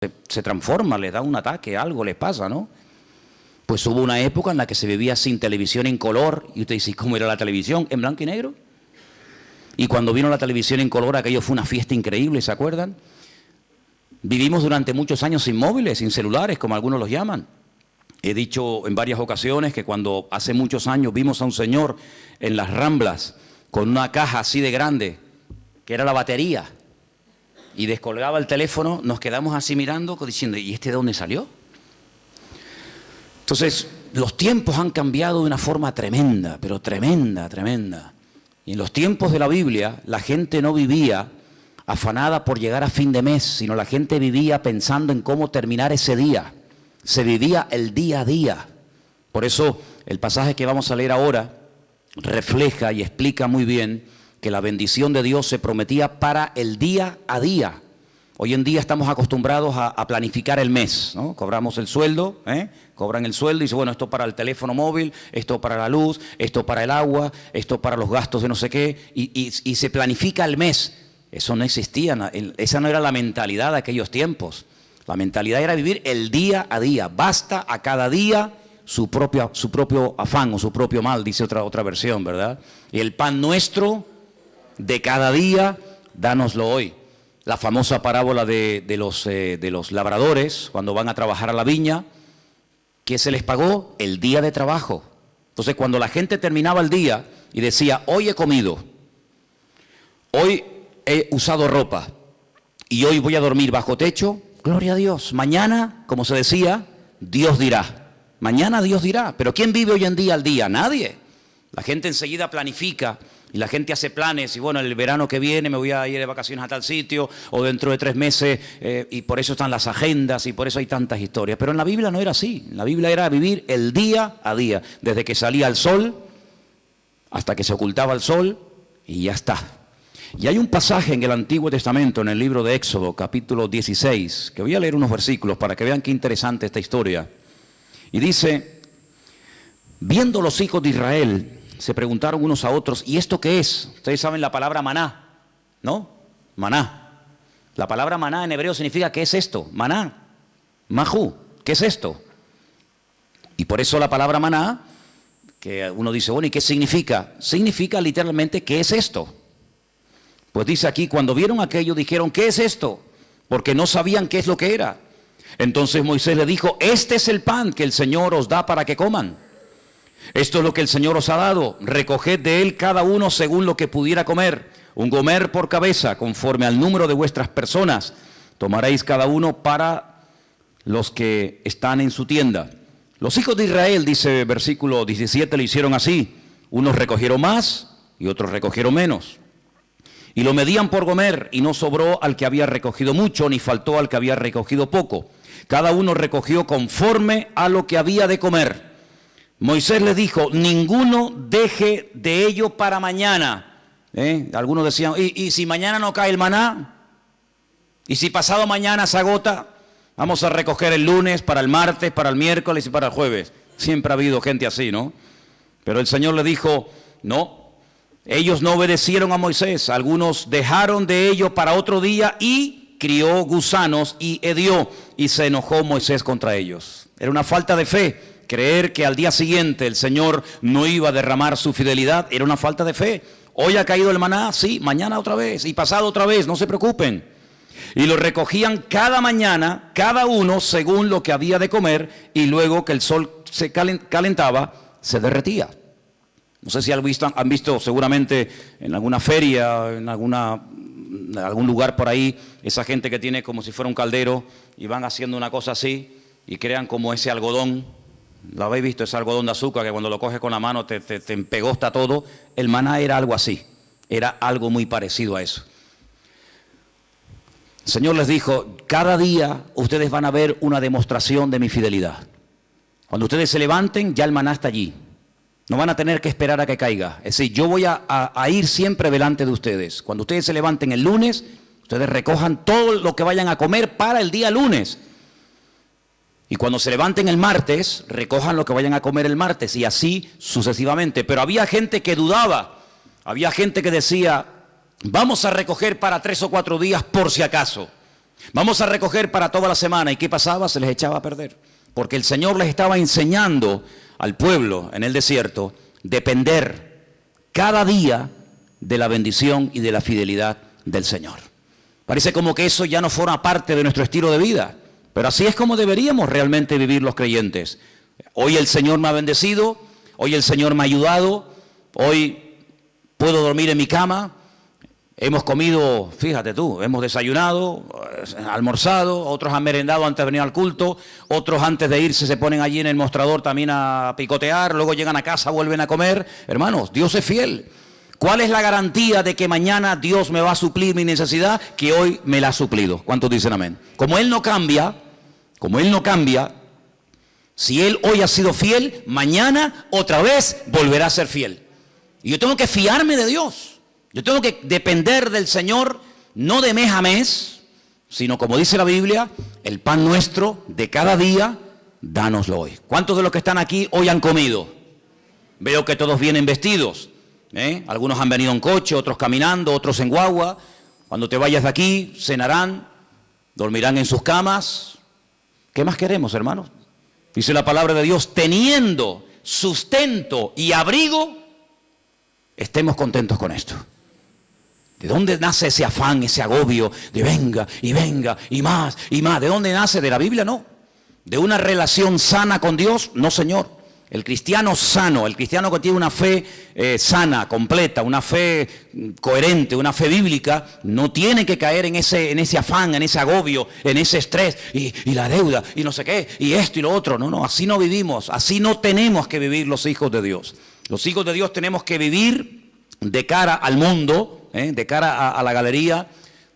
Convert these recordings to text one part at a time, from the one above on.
se transforma, le da un ataque, algo les pasa, ¿no? Pues hubo una época en la que se vivía sin televisión en color, y usted dice, ¿cómo era la televisión? ¿En blanco y negro? Y cuando vino la televisión en color, aquello fue una fiesta increíble, ¿se acuerdan? Vivimos durante muchos años sin móviles, sin celulares, como algunos los llaman. He dicho en varias ocasiones que cuando hace muchos años vimos a un señor en las Ramblas con una caja así de grande, que era la batería, y descolgaba el teléfono, nos quedamos así mirando, diciendo, ¿y este de dónde salió? Entonces, los tiempos han cambiado de una forma tremenda, pero tremenda, tremenda. Y en los tiempos de la Biblia, la gente no vivía afanada por llegar a fin de mes, sino la gente vivía pensando en cómo terminar ese día. Se vivía el día a día. Por eso, el pasaje que vamos a leer ahora refleja y explica muy bien que la bendición de Dios se prometía para el día a día. Hoy en día estamos acostumbrados a planificar el mes, ¿no? Cobramos el sueldo, cobran el sueldo y dicen, bueno, esto para el teléfono móvil, esto para la luz, esto para el agua, esto para los gastos de no sé qué, y se planifica el mes. Eso no existía, esa no era la mentalidad de aquellos tiempos. La mentalidad era vivir el día a día, basta a cada día su propio afán o su propio mal, dice otra versión, ¿verdad? Y el pan nuestro de cada día, dánoslo hoy. La famosa parábola de los labradores, cuando van a trabajar a la viña, ¿qué se les pagó? El día de trabajo. Entonces, cuando la gente terminaba el día y decía, hoy he comido, hoy he usado ropa y hoy voy a dormir bajo techo, gloria a Dios. Mañana, como se decía, Dios dirá. Mañana Dios dirá. Pero ¿quién vive hoy en día al día? Nadie. La gente enseguida planifica. Y la gente hace planes, y bueno, el verano que viene me voy a ir de vacaciones a tal sitio, o dentro de 3 meses, y por eso están las agendas, y por eso hay tantas historias. Pero en la Biblia no era así. En la Biblia era vivir el día a día, desde que salía el sol, hasta que se ocultaba el sol, y ya está. Y hay un pasaje en el Antiguo Testamento, en el libro de Éxodo, capítulo 16, que voy a leer unos versículos para que vean qué interesante esta historia. Y dice, viendo los hijos de Israel, se preguntaron unos a otros, ¿y esto qué es? Ustedes saben la palabra maná, ¿no? Maná. La palabra maná en hebreo significa, ¿qué es esto? Maná, majú, ¿qué es esto? Y por eso la palabra maná, que uno dice, bueno, ¿y qué significa? Significa literalmente, ¿qué es esto? Pues dice aquí, cuando vieron aquello, dijeron, ¿qué es esto? Porque no sabían qué es lo que era. Entonces Moisés le dijo, este es el pan que el Señor os da para que coman. Esto es lo que el Señor os ha dado, recoged de él cada uno según lo que pudiera comer, un gomer por cabeza, conforme al número de vuestras personas, tomaréis cada uno para los que están en su tienda. Los hijos de Israel, dice versículo 17, lo hicieron así, unos recogieron más y otros recogieron menos. Y lo medían por gomer, y no sobró al que había recogido mucho, ni faltó al que había recogido poco. Cada uno recogió conforme a lo que había de comer. Moisés le dijo, ninguno deje de ello para mañana. Algunos decían, ¿y si mañana no cae el maná? ¿Y si pasado mañana se agota? Vamos a recoger el lunes, para el martes, para el miércoles y para el jueves. Siempre ha habido gente así, ¿no? Pero el Señor le dijo, no, ellos no obedecieron a Moisés. Algunos dejaron de ello para otro día y crió gusanos y hedió. Y se enojó Moisés contra ellos. Era una falta de fe. Creer que al día siguiente el Señor no iba a derramar su fidelidad era una falta de fe. Hoy ha caído el maná, sí, mañana otra vez y pasado otra vez, no se preocupen. Y lo recogían cada mañana, cada uno según lo que había de comer, y luego que el sol se calentaba, se derretía. No sé si han visto seguramente en alguna feria, en algún lugar por ahí, esa gente que tiene como si fuera un caldero y van haciendo una cosa así y crean como ese algodón. ¿Lo habéis visto? Ese algodón de azúcar que cuando lo coges con la mano te empegosta todo. El maná era algo así, era algo muy parecido a eso. El Señor les dijo, cada día ustedes van a ver una demostración de mi fidelidad. Cuando ustedes se levanten, ya el maná está allí. No van a tener que esperar a que caiga. Es decir, yo voy a ir siempre delante de ustedes. Cuando ustedes se levanten el lunes, ustedes recojan todo lo que vayan a comer para el día lunes. Y cuando se levanten el martes, recojan lo que vayan a comer el martes, y así sucesivamente. Pero había gente que dudaba, había gente que decía, vamos a recoger para 3 o 4 días por si acaso. Vamos a recoger para toda la semana. ¿Y qué pasaba? Se les echaba a perder. Porque el Señor les estaba enseñando al pueblo en el desierto depender cada día de la bendición y de la fidelidad del Señor. Parece como que eso ya no forma parte de nuestro estilo de vida, pero así es como deberíamos realmente vivir los creyentes. Hoy el Señor me ha bendecido, hoy el Señor me ha ayudado, hoy puedo dormir en mi cama, hemos comido, fíjate tú, hemos desayunado, almorzado, otros han merendado antes de venir al culto, otros antes de irse se ponen allí en el mostrador también a picotear, luego llegan a casa, vuelven a comer. Hermanos, Dios es fiel. ¿Cuál es la garantía de que mañana Dios me va a suplir mi necesidad que hoy me la ha suplido? ¿Cuántos dicen amén? Como Él no cambia, si Él hoy ha sido fiel, mañana otra vez volverá a ser fiel. Y yo tengo que fiarme de Dios. Yo tengo que depender del Señor, no de mes a mes, sino como dice la Biblia, el pan nuestro de cada día, dánoslo hoy. ¿Cuántos de los que están aquí hoy han comido? Veo que todos vienen vestidos. Algunos han venido en coche, otros caminando, otros en guagua. Cuando te vayas de aquí, cenarán, dormirán en sus camas. ¿Qué más queremos, hermanos? Dice la palabra de Dios, teniendo sustento y abrigo, estemos contentos con esto. ¿De dónde nace ese afán, ese agobio de venga y más y más? ¿De dónde nace? ¿De la Biblia? No. ¿De una relación sana con Dios? No, Señor. El cristiano sano, el cristiano que tiene una fe sana, completa, una fe coherente, una fe bíblica, no tiene que caer en ese afán, en ese agobio, en ese estrés y la deuda y no sé qué, y esto y lo otro. No, así no vivimos, así no tenemos que vivir los hijos de Dios. Los hijos de Dios tenemos que vivir de cara al mundo, de cara a la galería,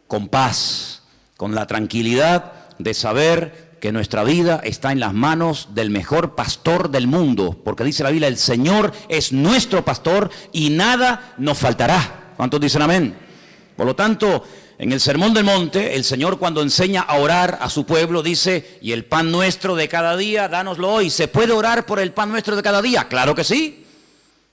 con paz, con la tranquilidad de saber que nuestra vida está en las manos del mejor pastor del mundo, porque dice la Biblia, el Señor es nuestro pastor y nada nos faltará. ¿Cuántos dicen amén? Por lo tanto, en el Sermón del Monte, el Señor cuando enseña a orar a su pueblo dice, y el pan nuestro de cada día, dánoslo hoy. ¿Se puede orar por el pan nuestro de cada día? Claro que sí.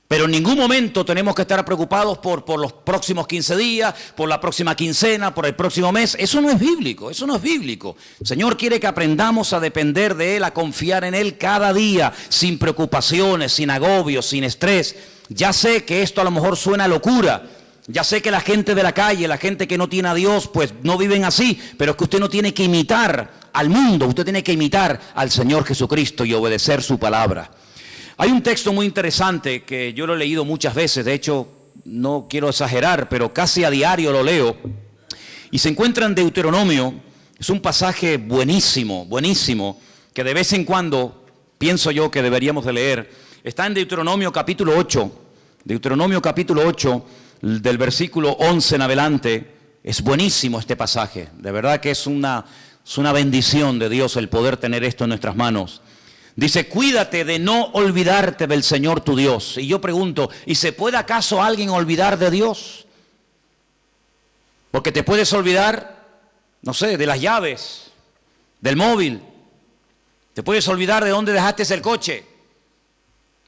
Pero en ningún momento tenemos que estar preocupados por los próximos 15 días, por la próxima quincena, por el próximo mes. Eso no es bíblico, eso no es bíblico. El Señor quiere que aprendamos a depender de Él, a confiar en Él cada día, sin preocupaciones, sin agobios, sin estrés. Ya sé que esto a lo mejor suena a locura. Ya sé que la gente de la calle, la gente que no tiene a Dios, pues no viven así. Pero es que usted no tiene que imitar al mundo, usted tiene que imitar al Señor Jesucristo y obedecer su palabra. Hay un texto muy interesante que yo lo he leído muchas veces, de hecho no quiero exagerar, pero casi a diario lo leo, y se encuentra en Deuteronomio. Es un pasaje buenísimo, buenísimo, que de vez en cuando pienso yo que deberíamos de leer. Está en Deuteronomio capítulo 8, del versículo 11 en adelante. Es buenísimo este pasaje, de verdad que es una bendición de Dios el poder tener esto en nuestras manos. Dice, cuídate de no olvidarte del Señor tu Dios. Y yo pregunto, ¿y se puede acaso alguien olvidar de Dios? Porque te puedes olvidar, no sé, de las llaves, del móvil. Te puedes olvidar de dónde dejaste el coche.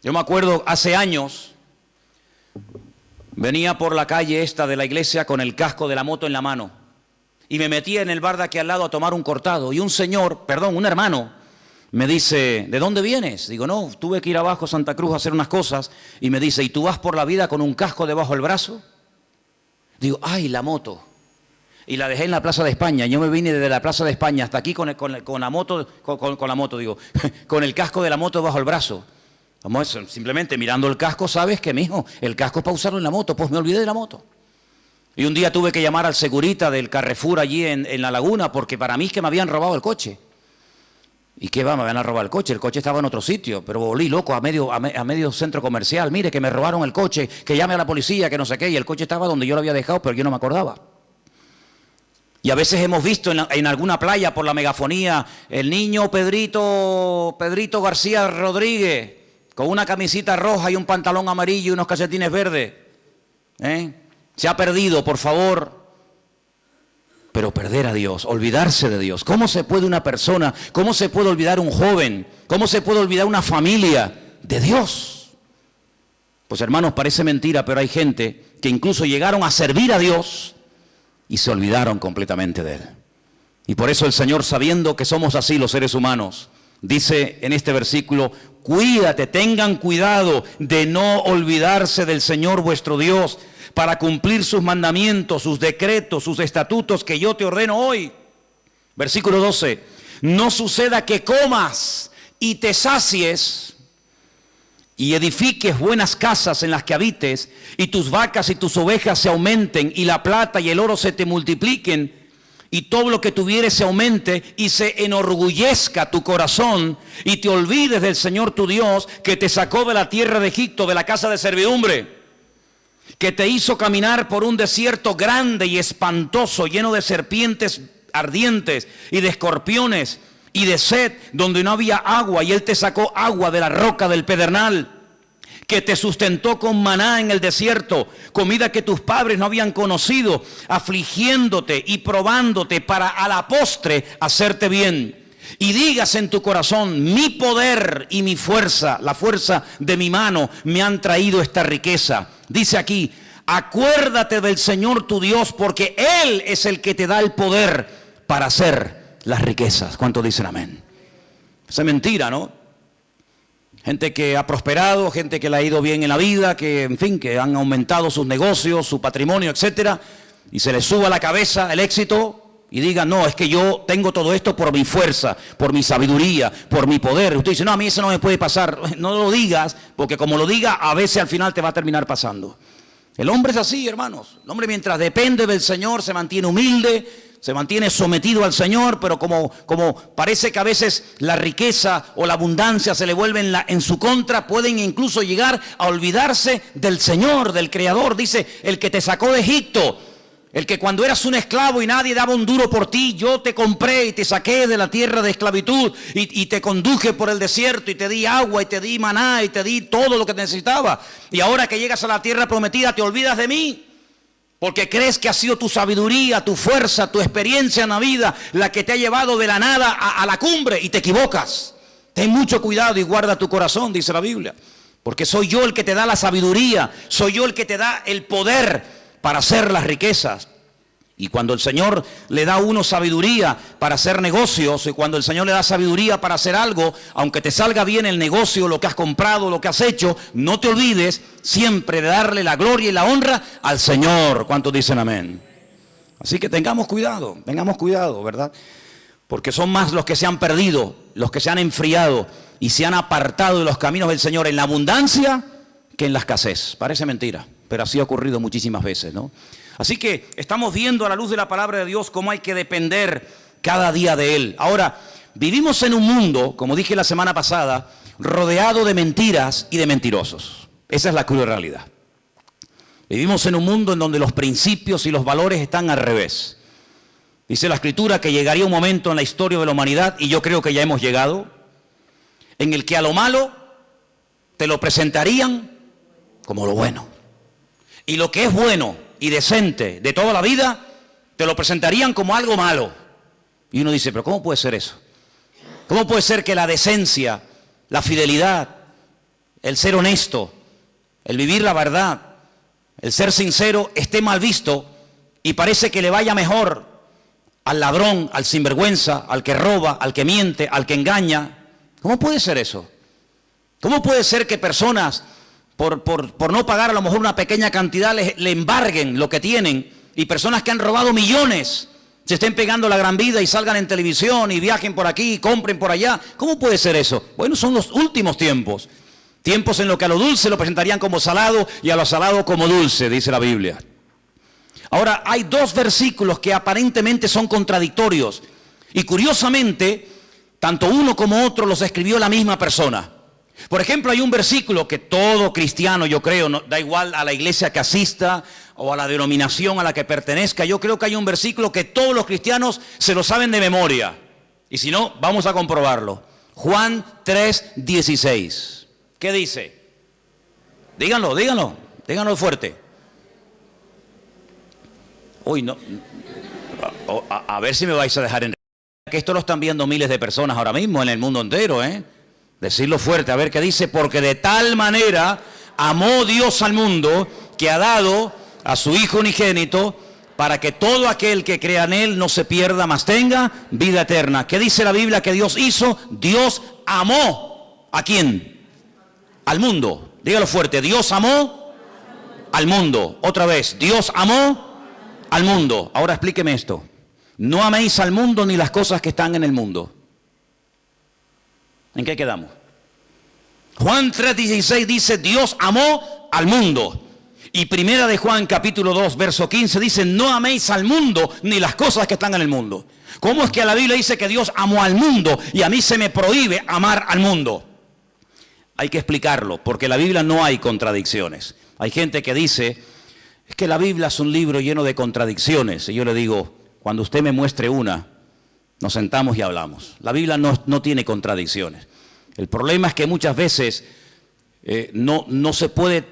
Yo me acuerdo hace años, venía por la calle esta de la iglesia con el casco de la moto en la mano. Y me metía en el bar de aquí al lado a tomar un cortado. Y un hermano, me dice, ¿de dónde vienes? Digo, no, tuve que ir abajo a Santa Cruz a hacer unas cosas. Y me dice, ¿y tú vas por la vida con un casco debajo del brazo? Digo, ¡ay, la moto! Y la dejé en la Plaza de España. Yo me vine desde la Plaza de España hasta aquí con la moto, con el casco de la moto debajo del brazo. Vamos, simplemente mirando el casco, sabes que, mijo, el casco es para usarlo en la moto. Pues me olvidé de la moto. Y un día tuve que llamar al segurita del Carrefour allí en La Laguna, porque para mí es que me habían robado el coche. ¿Y qué va? Me van a robar el coche estaba en otro sitio, pero volví loco a medio centro comercial. Mire, que me robaron el coche, que llame a la policía, que no sé qué, y el coche estaba donde yo lo había dejado, pero yo no me acordaba. Y a veces hemos visto en alguna playa por la megafonía, el niño Pedrito García Rodríguez, con una camisita roja y un pantalón amarillo y unos calcetines verdes. Se ha perdido, por favor. Pero perder a Dios, olvidarse de Dios. ¿Cómo se puede una persona, cómo se puede olvidar un joven, cómo se puede olvidar una familia de Dios? Pues hermanos, parece mentira, pero hay gente que incluso llegaron a servir a Dios y se olvidaron completamente de Él. Y por eso el Señor, sabiendo que somos así los seres humanos, dice en este versículo: cuídate, tengan cuidado de no olvidarse del Señor vuestro Dios, para cumplir sus mandamientos, sus decretos, sus estatutos que yo te ordeno hoy. Versículo 12: no suceda que comas y te sacies y edifiques buenas casas en las que habites, y tus vacas y tus ovejas se aumenten, y la plata y el oro se te multipliquen, y todo lo que tuvieres se aumente, y se enorgullezca tu corazón, y te olvides del Señor tu Dios, que te sacó de la tierra de Egipto, de la casa de servidumbre, que te hizo caminar por un desierto grande y espantoso, lleno de serpientes ardientes y de escorpiones y de sed, donde no había agua, y Él te sacó agua de la roca del pedernal, que te sustentó con maná en el desierto, comida que tus padres no habían conocido, afligiéndote y probándote para a la postre hacerte bien. Y digas en tu corazón: mi poder y mi fuerza, la fuerza de mi mano, me han traído esta riqueza. Dice aquí: acuérdate del Señor tu Dios, porque Él es el que te da el poder para hacer las riquezas. ¿Cuántos dicen amén? Esa es mentira, ¿no? Gente que ha prosperado, gente que le ha ido bien en la vida, que en fin, que han aumentado sus negocios, su patrimonio, etcétera, y se les suba a la cabeza el éxito y digan: no, es que yo tengo todo esto por mi fuerza, por mi sabiduría, por mi poder. Usted dice: no, a mí eso no me puede pasar. No lo digas, porque como lo diga, a veces al final te va a terminar pasando. El hombre es así, hermanos. El hombre, mientras depende del Señor, se mantiene humilde, se mantiene sometido al Señor, pero como parece que a veces la riqueza o la abundancia se le vuelven en su contra, pueden incluso llegar a olvidarse del Señor, del Creador. Dice: el que te sacó de Egipto, el que cuando eras un esclavo y nadie daba un duro por ti, yo te compré y te saqué de la tierra de esclavitud, y te conduje por el desierto, y te di agua, y te di maná, y te di todo lo que necesitaba. Y ahora que llegas a la tierra prometida, te olvidas de mí, porque crees que ha sido tu sabiduría, tu fuerza, tu experiencia en la vida la que te ha llevado de la nada a la cumbre, y te equivocas. Ten mucho cuidado y guarda tu corazón, dice la Biblia, porque soy yo el que te da la sabiduría, soy yo el que te da el poder para hacer las riquezas. Y cuando el Señor le da a uno sabiduría para hacer negocios, y cuando el Señor le da sabiduría para hacer algo, aunque te salga bien el negocio, lo que has comprado, lo que has hecho, no te olvides siempre de darle la gloria y la honra al Señor. ¿Cuántos dicen amén? Así que tengamos cuidado, ¿verdad? Porque son más los que se han perdido, los que se han enfriado y se han apartado de los caminos del Señor en la abundancia que en la escasez. Parece mentira, pero así ha ocurrido muchísimas veces, ¿no? Así que estamos viendo a la luz de la palabra de Dios cómo hay que depender cada día de Él. Ahora, vivimos en un mundo, como dije la semana pasada, rodeado de mentiras y de mentirosos. Esa es la cruel realidad. Vivimos en un mundo en donde los principios y los valores están al revés. Dice la Escritura que llegaría un momento en la historia de la humanidad, y yo creo que ya hemos llegado, en el que a lo malo te lo presentarían como lo bueno. Y lo que es bueno y decente de toda la vida, te lo presentarían como algo malo. Y uno dice: pero ¿cómo puede ser eso? ¿Cómo puede ser que la decencia, la fidelidad, el ser honesto, el vivir la verdad, el ser sincero esté mal visto, y parece que le vaya mejor al ladrón, al sinvergüenza, al que roba, al que miente, al que engaña? ¿Cómo puede ser eso? ¿Cómo puede ser que personas por no pagar a lo mejor una pequeña cantidad le embarguen lo que tienen, y personas que han robado millones se estén pegando la gran vida y salgan en televisión y viajen por aquí y compren por allá? ¿Cómo puede ser eso? Bueno, son los últimos tiempos, tiempos en los que a lo dulce lo presentarían como salado y a lo salado como dulce, dice la Biblia. Ahora, hay dos versículos que aparentemente son contradictorios, y curiosamente tanto uno como otro los escribió la misma persona. Por ejemplo, hay un versículo que todo cristiano, yo creo, no, da igual a la iglesia que asista o a la denominación a la que pertenezca, yo creo que hay un versículo que todos los cristianos se lo saben de memoria. Y si no, vamos a comprobarlo. Juan 3:16. ¿Qué dice? Díganlo fuerte. Uy, no. A ver si me vais a dejar en... Que esto lo están viendo miles de personas ahora mismo en el mundo entero, ¿eh? Decirlo fuerte, a ver qué dice. Porque de tal manera amó Dios al mundo, que ha dado a su Hijo unigénito, para que todo aquel que crea en Él no se pierda, mas tenga vida eterna. ¿Qué dice la Biblia que Dios hizo? Dios amó. ¿A quién? Al mundo. Dígalo fuerte. Dios amó al mundo. Otra vez. Dios amó al mundo. Ahora explíqueme esto. No améis al mundo ni las cosas que están en el mundo. ¿En qué quedamos? Juan 3:16 dice, Dios amó al mundo. Y primera de Juan capítulo 2 verso 15 dice, no améis al mundo ni las cosas que están en el mundo. ¿Cómo es que la Biblia dice que Dios amó al mundo y a mí se me prohíbe amar al mundo? Hay que explicarlo, porque en la Biblia no hay contradicciones. Hay gente que dice, es que la Biblia es un libro lleno de contradicciones. Y yo le digo, cuando usted me muestre una, nos sentamos y hablamos. La Biblia no tiene contradicciones. El problema es que muchas veces no se puede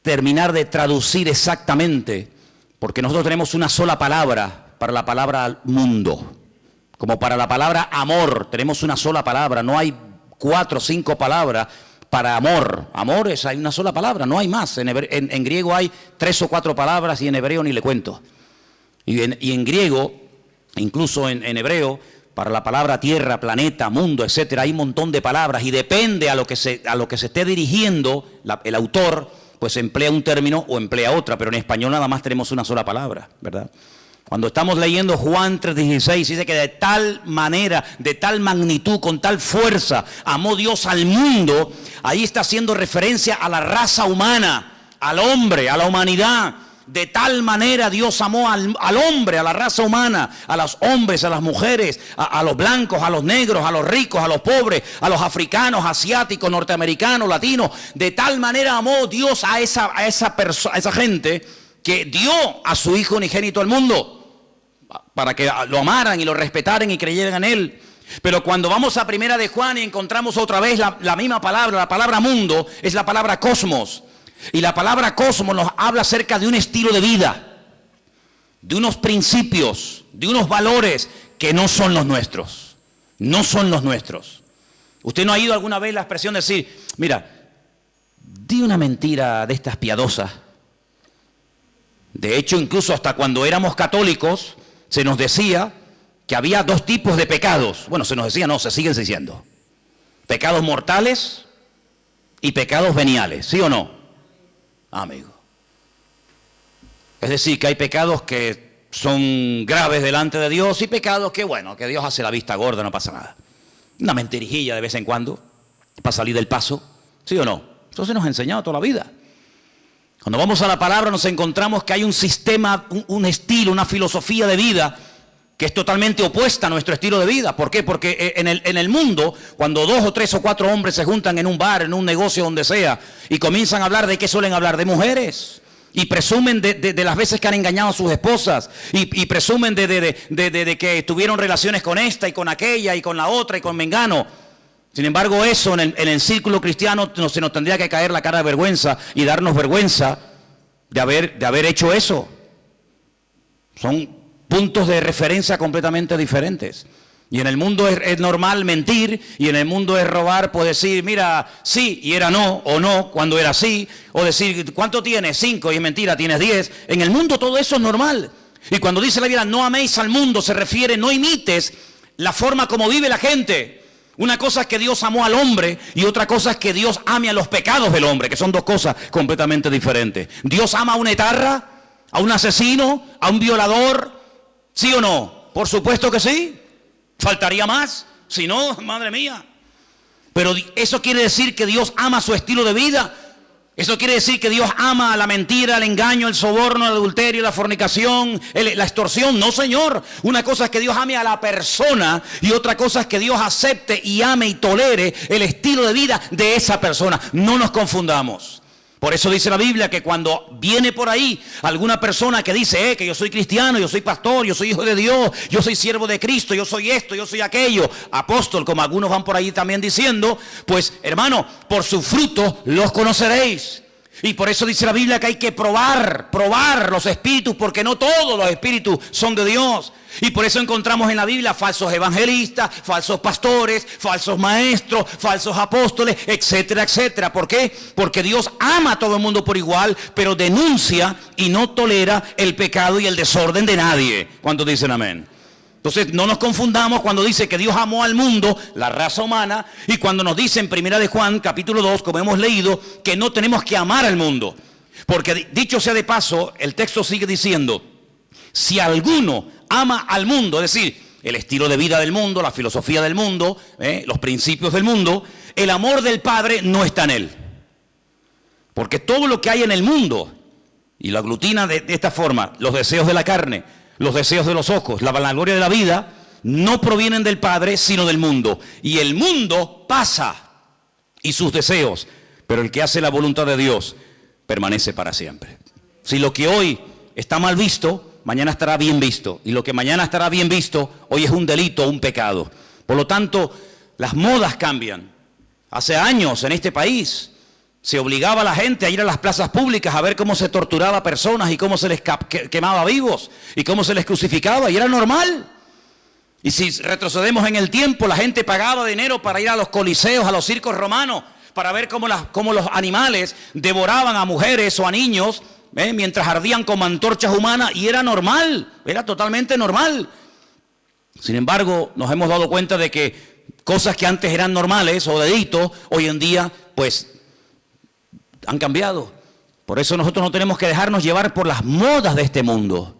terminar de traducir exactamente, porque nosotros tenemos una sola palabra para la palabra mundo. Como para la palabra amor, tenemos una sola palabra. No hay 4 o 5 palabras para amor. Amor hay una sola palabra, no hay más. En griego hay 3 o 4 palabras y en hebreo ni le cuento. Y en griego, incluso en hebreo, para la palabra tierra, planeta, mundo, etcétera, hay un montón de palabras y depende a lo que se esté dirigiendo el autor, pues emplea un término o emplea otra, pero en español nada más tenemos una sola palabra, ¿verdad? Cuando estamos leyendo Juan 3:16, dice que de tal manera, de tal magnitud, con tal fuerza, amó Dios al mundo. Ahí está haciendo referencia a la raza humana, al hombre, a la humanidad. De tal manera Dios amó al hombre, a la raza humana, a los hombres, a las mujeres, a los blancos, a los negros, a los ricos, a los pobres, a los africanos, asiáticos, norteamericanos, latinos. De tal manera amó Dios a esa gente que dio a su Hijo unigénito al mundo, para que lo amaran y lo respetaran y creyeran en Él. Pero cuando vamos a primera de Juan y encontramos otra vez la misma palabra, la palabra mundo, es la palabra cosmos. Y la palabra cosmos nos habla acerca de un estilo de vida, de unos principios, de unos valores que no son los nuestros. No son los nuestros. ¿Usted no ha oído alguna vez la expresión de decir, mira, di una mentira de estas piadosas? De hecho, incluso hasta cuando éramos católicos, se nos decía que había 2 tipos de pecados. Bueno, se nos decía, no, se siguen diciendo. Pecados mortales y pecados veniales, ¿sí o no? Amigo. Es decir, que hay pecados que son graves delante de Dios y pecados que, bueno, que Dios hace la vista gorda, no pasa nada. Una mentirijilla de vez en cuando para salir del paso, ¿sí o no? Eso se nos ha enseñado toda la vida. Cuando vamos a la palabra nos encontramos que hay un sistema, un estilo, una filosofía de vida que es totalmente opuesta a nuestro estilo de vida. ¿Por qué? Porque en el mundo, cuando 2 o 3 o 4 hombres se juntan en un bar, en un negocio, donde sea, y comienzan a hablar, ¿de qué suelen hablar? De mujeres. Y presumen de las veces que han engañado a sus esposas. Y presumen de que tuvieron relaciones con esta y con aquella y con la otra y con mengano. Sin embargo, eso en el círculo cristiano se nos tendría que caer la cara de vergüenza y darnos vergüenza de haber hecho eso. Son puntos de referencia completamente diferentes. Y en el mundo es normal mentir, y en el mundo es robar, pues decir, mira, sí, y era no, o no, cuando era sí, o decir, ¿cuánto tienes? 5, y es mentira, tienes 10. En el mundo todo eso es normal. Y cuando dice la Biblia, no améis al mundo, se refiere, no imites la forma como vive la gente. Una cosa es que Dios amó al hombre, y otra cosa es que Dios ame a los pecados del hombre, que son 2 cosas completamente diferentes. Dios ama a un etarra, a un asesino, a un violador, ¿sí o no? Por supuesto que sí. ¿Faltaría más? Si no, madre mía. Pero eso quiere decir que Dios ama su estilo de vida. Eso quiere decir que Dios ama la mentira, el engaño, el soborno, el adulterio, la fornicación, la extorsión. No, Señor. Una cosa es que Dios ame a la persona y otra cosa es que Dios acepte y ame y tolere el estilo de vida de esa persona. No nos confundamos. Por eso dice la Biblia que cuando viene por ahí alguna persona que dice que yo soy cristiano, yo soy pastor, yo soy hijo de Dios, yo soy siervo de Cristo, yo soy esto, yo soy aquello, apóstol, como algunos van por ahí también diciendo, pues hermano, por sus frutos los conoceréis. Y por eso dice la Biblia que hay que probar los espíritus, porque no todos los espíritus son de Dios. Y por eso encontramos en la Biblia falsos evangelistas, falsos pastores, falsos maestros, falsos apóstoles, etcétera, etcétera. ¿Por qué? Porque Dios ama a todo el mundo por igual, pero denuncia y no tolera el pecado y el desorden de nadie. ¿Cuántos dicen amén? Entonces no nos confundamos cuando dice que Dios amó al mundo, la raza humana, y cuando nos dice en 1 de Juan, capítulo 2, como hemos leído, que no tenemos que amar al mundo. Porque dicho sea de paso, el texto sigue diciendo, si alguno ama al mundo, es decir, el estilo de vida del mundo, la filosofía del mundo, los principios del mundo, el amor del Padre no está en él. Porque todo lo que hay en el mundo, y lo aglutina de esta forma, los deseos de la carne, los deseos de los ojos, la vanagloria de la vida, no provienen del Padre, sino del mundo. Y el mundo pasa, y sus deseos, pero el que hace la voluntad de Dios permanece para siempre. Si lo que hoy está mal visto, mañana estará bien visto. Y lo que mañana estará bien visto, hoy es un delito, un pecado. Por lo tanto, las modas cambian. Hace años en este país se obligaba a la gente a ir a las plazas públicas a ver cómo se torturaba a personas y cómo se les quemaba vivos y cómo se les crucificaba. Y era normal. Y si retrocedemos en el tiempo, la gente pagaba dinero para ir a los coliseos, a los circos romanos, para ver cómo los animales devoraban a mujeres o a niños, mientras ardían como antorchas humanas, y era normal, era totalmente normal. Sin embargo, nos hemos dado cuenta de que cosas que antes eran normales o delitos, hoy en día, pues, han cambiado. Por eso nosotros no tenemos que dejarnos llevar por las modas de este mundo,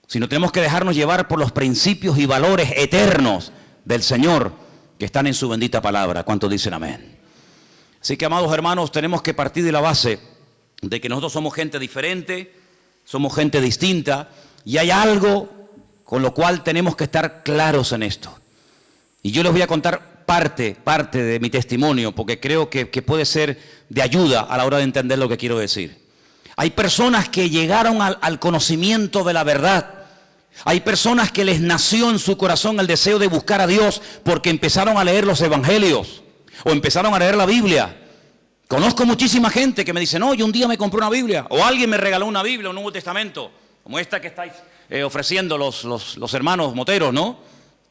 sino tenemos que dejarnos llevar por los principios y valores eternos del Señor que están en su bendita palabra. ¿Cuántos dicen amén? Así que, amados hermanos, tenemos que partir de la base de que nosotros somos gente diferente, somos gente distinta, y hay algo con lo cual tenemos que estar claros en esto. Y yo les voy a contar parte de mi testimonio, porque creo que puede ser de ayuda a la hora de entender lo que quiero decir. Hay personas que llegaron al conocimiento de la verdad. Hay personas que les nació en su corazón el deseo de buscar a Dios porque empezaron a leer los evangelios o empezaron a leer la Biblia. Conozco muchísima gente que me dice, no, yo un día me compré una Biblia, o alguien me regaló una Biblia, un Nuevo Testamento, como esta que estáis ofreciendo los hermanos moteros, ¿no?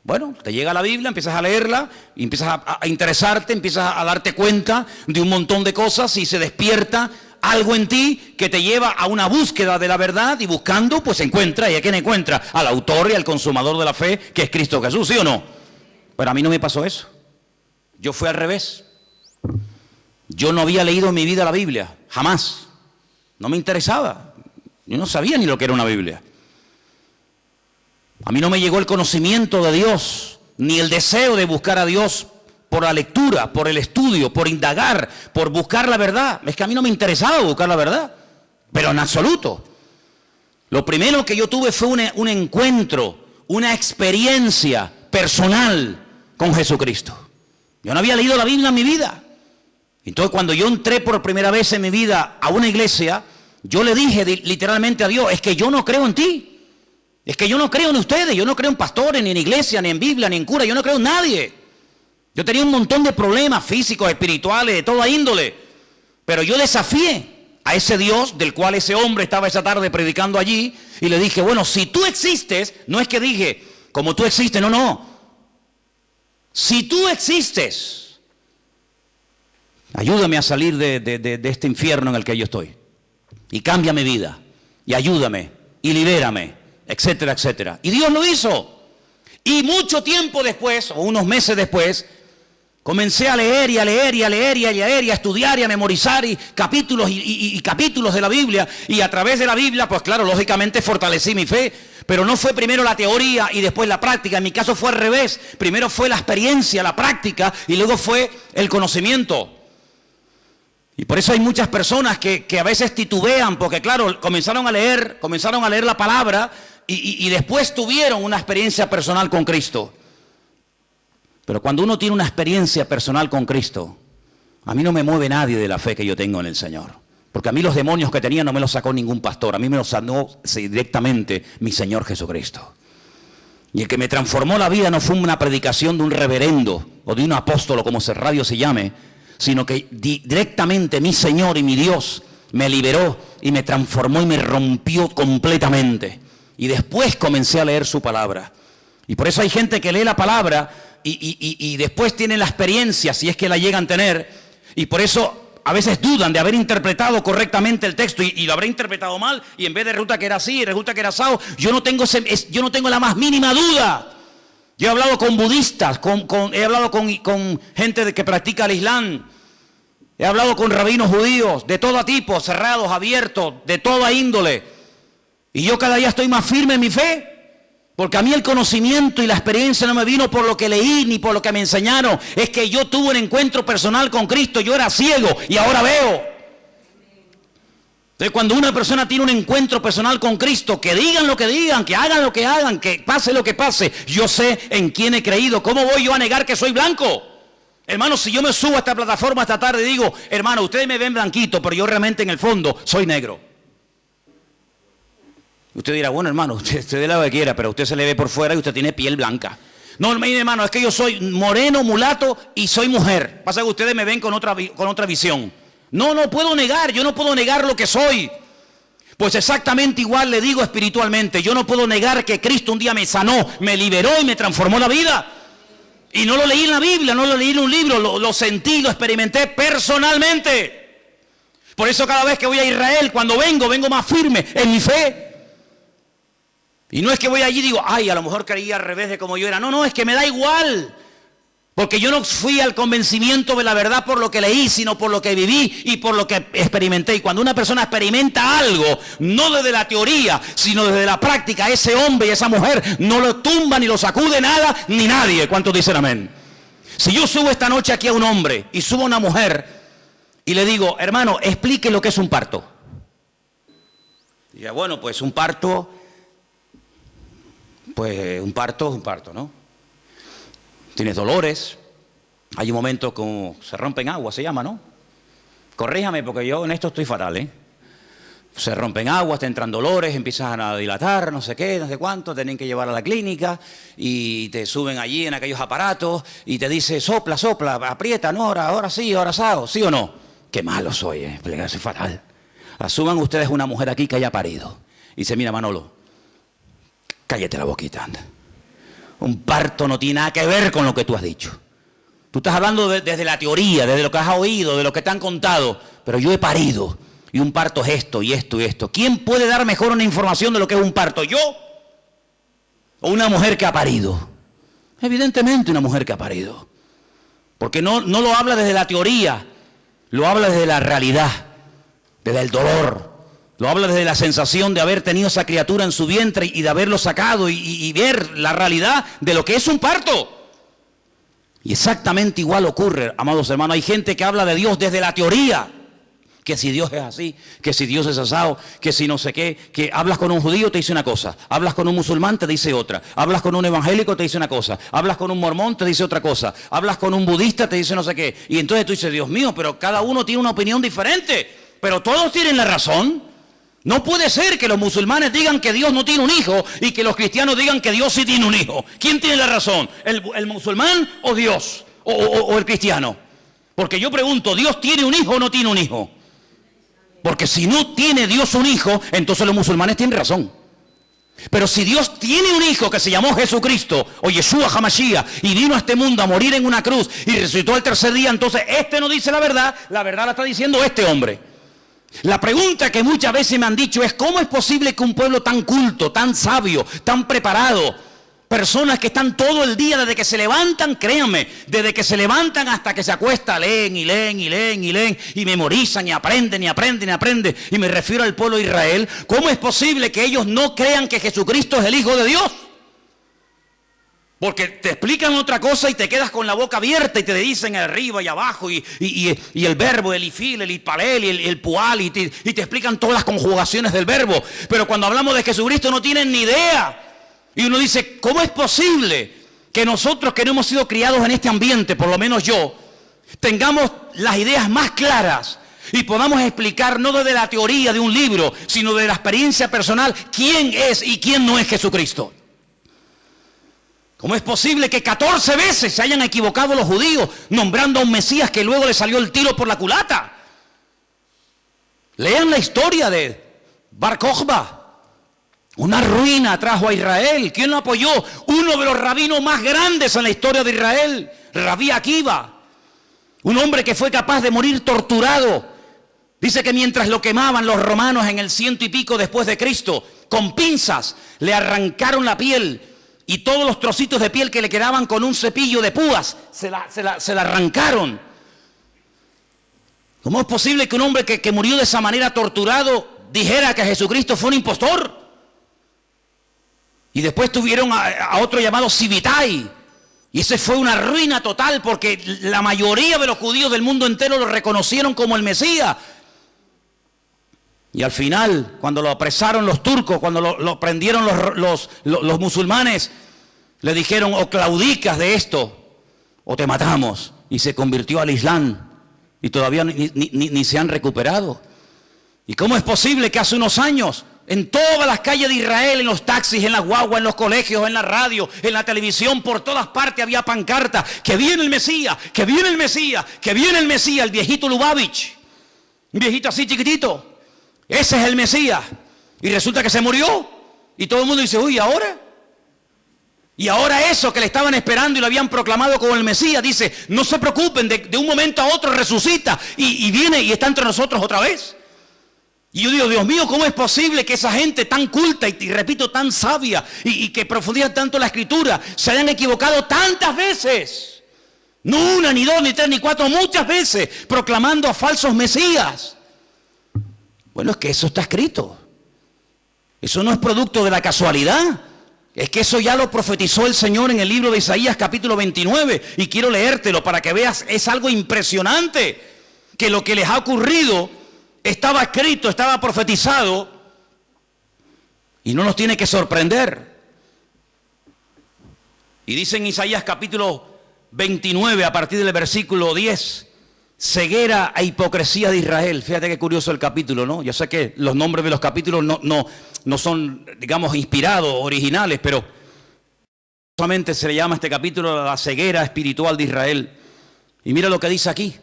Bueno, te llega la Biblia, empiezas a leerla, y empiezas a interesarte, empiezas a darte cuenta de un montón de cosas y se despierta algo en ti que te lleva a una búsqueda de la verdad, y buscando, pues encuentra. ¿Y a quién encuentra? Al autor y al consumador de la fe, que es Cristo Jesús, ¿sí o no? Pero a mí no me pasó eso. Yo fui al revés. Yo no había leído en mi vida la Biblia, jamás. No me interesaba. Yo no sabía ni lo que era una Biblia. A mí no me llegó el conocimiento de Dios, ni el deseo de buscar a Dios por la lectura, por el estudio, por indagar, por buscar la verdad. Es que a mí no me interesaba buscar la verdad, pero en absoluto. Lo primero que yo tuve fue un encuentro, una experiencia personal con Jesucristo. Yo no había leído la Biblia en mi vida. Entonces, cuando yo entré por primera vez en mi vida a una iglesia, yo le dije literalmente a Dios, es que yo no creo en ti. Es que yo no creo en ustedes, yo no creo en pastores, ni en iglesia, ni en Biblia, ni en cura, yo no creo en nadie. Yo tenía un montón de problemas físicos, espirituales, de toda índole. Pero yo desafié a ese Dios del cual ese hombre estaba esa tarde predicando allí, y le dije, bueno, si tú existes, no es que dije, como tú existes, no. Si tú existes, ayúdame a salir de este infierno en el que yo estoy. Y cambia mi vida, y ayúdame, y libérame, etcétera, etcétera. Y Dios lo hizo. Y mucho tiempo después, o unos meses después, comencé a leer y a leer y a leer y a leer y a estudiar y a memorizar capítulos y capítulos de la Biblia. Y a través de la Biblia, pues claro, lógicamente fortalecí mi fe. Pero no fue primero la teoría y después la práctica. En mi caso fue al revés. Primero fue la experiencia, la práctica, y luego fue el conocimiento. Y por eso hay muchas personas que a veces titubean, porque claro, comenzaron a leer la palabra y después tuvieron una experiencia personal con Cristo. Pero cuando uno tiene una experiencia personal con Cristo, a mí no me mueve nadie de la fe que yo tengo en el Señor. Porque a mí los demonios que tenía no me los sacó ningún pastor, a mí me los sanó directamente mi Señor Jesucristo. Y el que me transformó la vida no fue una predicación de un reverendo o de un apóstolo, como ese radio se llame, sino que directamente mi Señor y mi Dios me liberó y me transformó y me rompió completamente. Y después comencé a leer su palabra. Y por eso hay gente que lee la palabra y después tienen la experiencia, si es que la llegan a tener. Y por eso a veces dudan de haber interpretado correctamente el texto y lo habré interpretado mal. Y en vez de resulta que era así, resulta que era asado. Yo no tengo la más mínima duda. Yo he hablado con budistas, he hablado con gente que practica el Islam. He hablado con rabinos judíos de todo tipo, cerrados, abiertos, de toda índole. Y yo cada día estoy más firme en mi fe. Porque a mí el conocimiento y la experiencia no me vino por lo que leí ni por lo que me enseñaron. Es que yo tuve un encuentro personal con Cristo. Yo era ciego y ahora veo. Entonces cuando una persona tiene un encuentro personal con Cristo, que digan lo que digan, que hagan lo que hagan, que pase lo que pase, yo sé en quién he creído. ¿Cómo voy yo a negar que soy blanco? Hermano, si yo me subo a esta plataforma esta tarde y digo, hermano, ustedes me ven blanquito, pero yo realmente en el fondo soy negro. Usted dirá, bueno, hermano, usted de lo que quiera, pero usted se le ve por fuera y usted tiene piel blanca. No, hermano, es que yo soy moreno, mulato y soy mujer. Pasa que ustedes me ven con otra visión. No puedo negar, yo no puedo negar lo que soy. Pues exactamente igual le digo espiritualmente. Yo no puedo negar que Cristo un día me sanó, me liberó y me transformó la vida. Y no lo leí en la Biblia, no lo leí en un libro, lo sentí, lo experimenté personalmente. Por eso cada vez que voy a Israel, cuando vengo más firme en mi fe. Y no es que voy allí y digo, ay, a lo mejor creía al revés de como yo era. No, es que me da igual. Porque yo no fui al convencimiento de la verdad por lo que leí, sino por lo que viví y por lo que experimenté. Y cuando una persona experimenta algo, no desde la teoría, sino desde la práctica, ese hombre y esa mujer no lo tumba, ni lo sacude nada, ni nadie. ¿Cuántos dicen amén? Si yo subo esta noche aquí a un hombre y subo a una mujer y le digo, hermano, explique lo que es un parto. Y ya, bueno, pues un parto... Pues un parto es un parto, ¿no? Tienes dolores, hay un momento como se rompen aguas, se llama, ¿no? Corríjame porque yo en esto estoy fatal, ¿eh? Se rompen aguas, te entran dolores, empiezan a dilatar, no sé qué, no sé cuánto, tienen que llevar a la clínica y te suben allí en aquellos aparatos y te dice sopla, aprieta, no, ahora sí, ahora asado, ¿sí o no? Qué malo soy, soy fatal. Asuman ustedes una mujer aquí que haya parido y dice, mira Manolo, cállate la boquita, anda. Un parto no tiene nada que ver con lo que tú has dicho. Tú estás hablando desde la teoría, desde lo que has oído, de lo que te han contado. Pero yo he parido. Y un parto es esto, y esto, y esto. ¿Quién puede dar mejor una información de lo que es un parto? ¿Yo? ¿O una mujer que ha parido? Evidentemente una mujer que ha parido. Porque no lo habla desde la teoría. Lo habla desde la realidad. Desde el dolor. Lo habla desde la sensación de haber tenido esa criatura en su vientre y de haberlo sacado y ver la realidad de lo que es un parto. Y exactamente igual ocurre, amados hermanos. Hay gente que habla de Dios desde la teoría. Que si Dios es así, que si Dios es asado, que si no sé qué. Que hablas con un judío te dice una cosa. Hablas con un musulmán te dice otra. Hablas con un evangélico te dice una cosa. Hablas con un mormón te dice otra cosa. Hablas con un budista te dice no sé qué. Y entonces tú dices, Dios mío, pero cada uno tiene una opinión diferente. Pero todos tienen la razón. No puede ser que los musulmanes digan que Dios no tiene un hijo y que los cristianos digan que Dios sí tiene un hijo. ¿Quién tiene la razón? ¿El musulmán o Dios? ¿O el cristiano? Porque yo pregunto, ¿Dios tiene un hijo o no tiene un hijo? Porque si no tiene Dios un hijo, entonces los musulmanes tienen razón. Pero si Dios tiene un hijo que se llamó Jesucristo o Yeshua HaMashiach y vino a este mundo a morir en una cruz y resucitó al tercer día, entonces este no dice la verdad la está diciendo este hombre. La pregunta que muchas veces me han dicho es ¿cómo es posible que un pueblo tan culto, tan sabio, tan preparado, personas que están todo el día desde que se levantan, créanme, desde que se levantan hasta que se acuestan, leen y memorizan y aprenden y me refiero al pueblo de Israel, ¿cómo es posible que ellos no crean que Jesucristo es el Hijo de Dios? Porque te explican otra cosa y te quedas con la boca abierta y te dicen arriba y abajo y el verbo, el ifil, el itpalel y el pual y te explican todas las conjugaciones del verbo. Pero cuando hablamos de Jesucristo no tienen ni idea. Y uno dice, ¿cómo es posible que nosotros que no hemos sido criados en este ambiente, por lo menos yo, tengamos las ideas más claras y podamos explicar no desde la teoría de un libro, sino de la experiencia personal, quién es y quién no es Jesucristo? ¿Cómo es posible que 14 veces se hayan equivocado los judíos nombrando a un Mesías que luego le salió el tiro por la culata? Lean la historia de Bar Kokhba, Una ruina trajo a Israel. ¿Quién lo apoyó? Uno de los rabinos más grandes en la historia de Israel, Rabí Akiva. Un hombre que fue capaz de morir torturado. Dice que mientras lo quemaban los romanos en el 100 y pico después de Cristo, con pinzas le arrancaron la piel y todos los trocitos de piel que le quedaban con un cepillo de púas se la arrancaron. ¿Cómo es posible que un hombre que murió de esa manera torturado dijera que Jesucristo fue un impostor? Y después tuvieron a otro llamado Sivitai. Y ese fue una ruina total porque la mayoría de los judíos del mundo entero lo reconocieron como el Mesías. Y al final, cuando lo apresaron los turcos, cuando lo prendieron los musulmanes, le dijeron: o claudicas de esto o te matamos. Y se convirtió al Islam. Y todavía ni se han recuperado. ¿Y cómo es posible que hace unos años, en todas las calles de Israel, en los taxis, en las guaguas, en los colegios, en la radio, en la televisión, por todas partes había pancartas: que viene el Mesías, que viene el Mesías, que viene el Mesías, el viejito Lubavitch, un viejito así chiquitito, ese es el Mesías? Y resulta que se murió, y todo el mundo dice: uy, ¿ahora? Y ahora eso que le estaban esperando y lo habían proclamado como el Mesías, dice: no se preocupen, de un momento a otro resucita y viene y está entre nosotros otra vez. Y yo digo: Dios mío, ¿cómo es posible que esa gente tan culta y repito, tan sabia y que profundiza tanto la Escritura se hayan equivocado tantas veces? No una, ni dos, ni tres, ni cuatro, muchas veces proclamando a falsos mesías. Bueno, es que eso está escrito. Eso no es producto de la casualidad. Es que eso ya lo profetizó el Señor en el libro de Isaías capítulo 29. Y quiero leértelo para que veas, es algo impresionante. Que lo que les ha ocurrido estaba escrito, estaba profetizado. Y no nos tiene que sorprender. Y dice en Isaías capítulo 29, a partir del versículo 10, ceguera e hipocresía de Israel. Fíjate qué curioso el capítulo, ¿no? Yo sé que los nombres de los capítulos no son, digamos, inspirados, originales, pero solamente se le llama a este capítulo la ceguera espiritual de Israel. Y mira lo que dice aquí.